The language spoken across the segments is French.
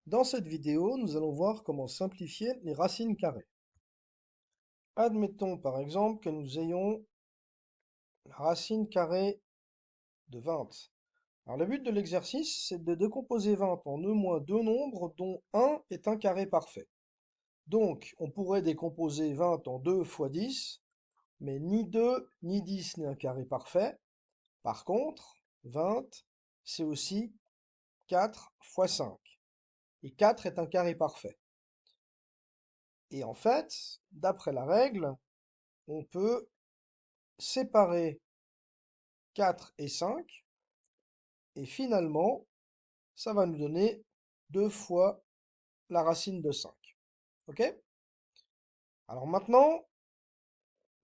Dans cette vidéo, nous allons voir comment simplifier les racines carrées. Admettons par exemple que nous ayons la racine carrée de 20. Alors le but de l'exercice, c'est de décomposer 20 en au moins deux nombres dont un est un carré parfait. Donc, on pourrait décomposer 20 en 2 fois 10, mais ni 2 ni 10 n'est un carré parfait. Par contre, 20, c'est aussi 4 fois 5. Et 4 est un carré parfait. Et en fait, d'après la règle, on peut séparer 4 et 5, et finalement, ça va nous donner 2 fois la racine de 5. OK? Alors maintenant,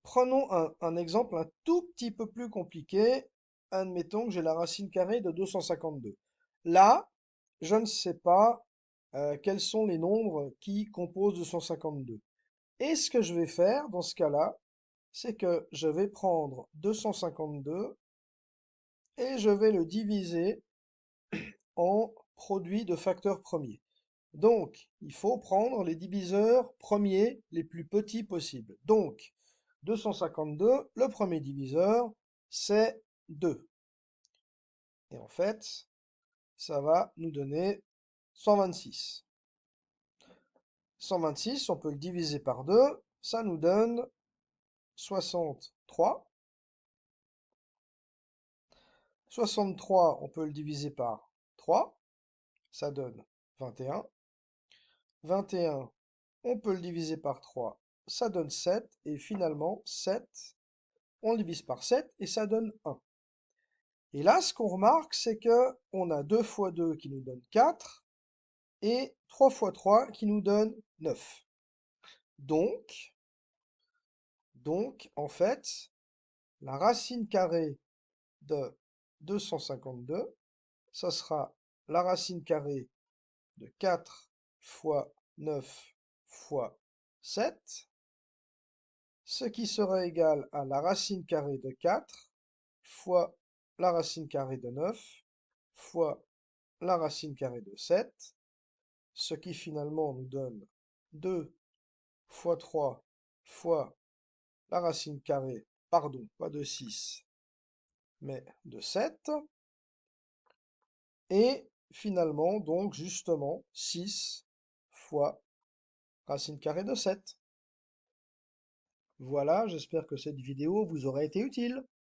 prenons un exemple un tout petit peu plus compliqué. Admettons que j'ai la racine carrée de 252. Là, je ne sais pas quels sont les nombres qui composent 252. Et ce que je vais faire dans ce cas-là, c'est que je vais prendre 252 et je vais le diviser en produit de facteurs premiers. Donc, il faut prendre les diviseurs premiers les plus petits possibles. Donc, 252, le premier diviseur, c'est 2. Et en fait, ça va nous donner 126. 126, on peut le diviser par 2, ça nous donne 63. 63, on peut le diviser par 3, ça donne 21. 21, on peut le diviser par 3, ça donne 7. Et finalement, 7, on le divise par 7 et ça donne 1. Et là, ce qu'on remarque, c'est que on a 2 fois 2 qui nous donne 4 et 3 fois 3 qui nous donne 9. Donc, en fait, la racine carrée de 252, ça sera la racine carrée de 4 fois 9 fois 7, ce qui sera égal à la racine carrée de 4 fois la racine carrée de 9 fois la racine carrée de 7, ce qui finalement nous donne 2 fois 3 fois la racine carrée, pardon, pas de 6, mais de 7, et finalement donc justement 6 fois racine carrée de 7. Voilà, j'espère que cette vidéo vous aura été utile.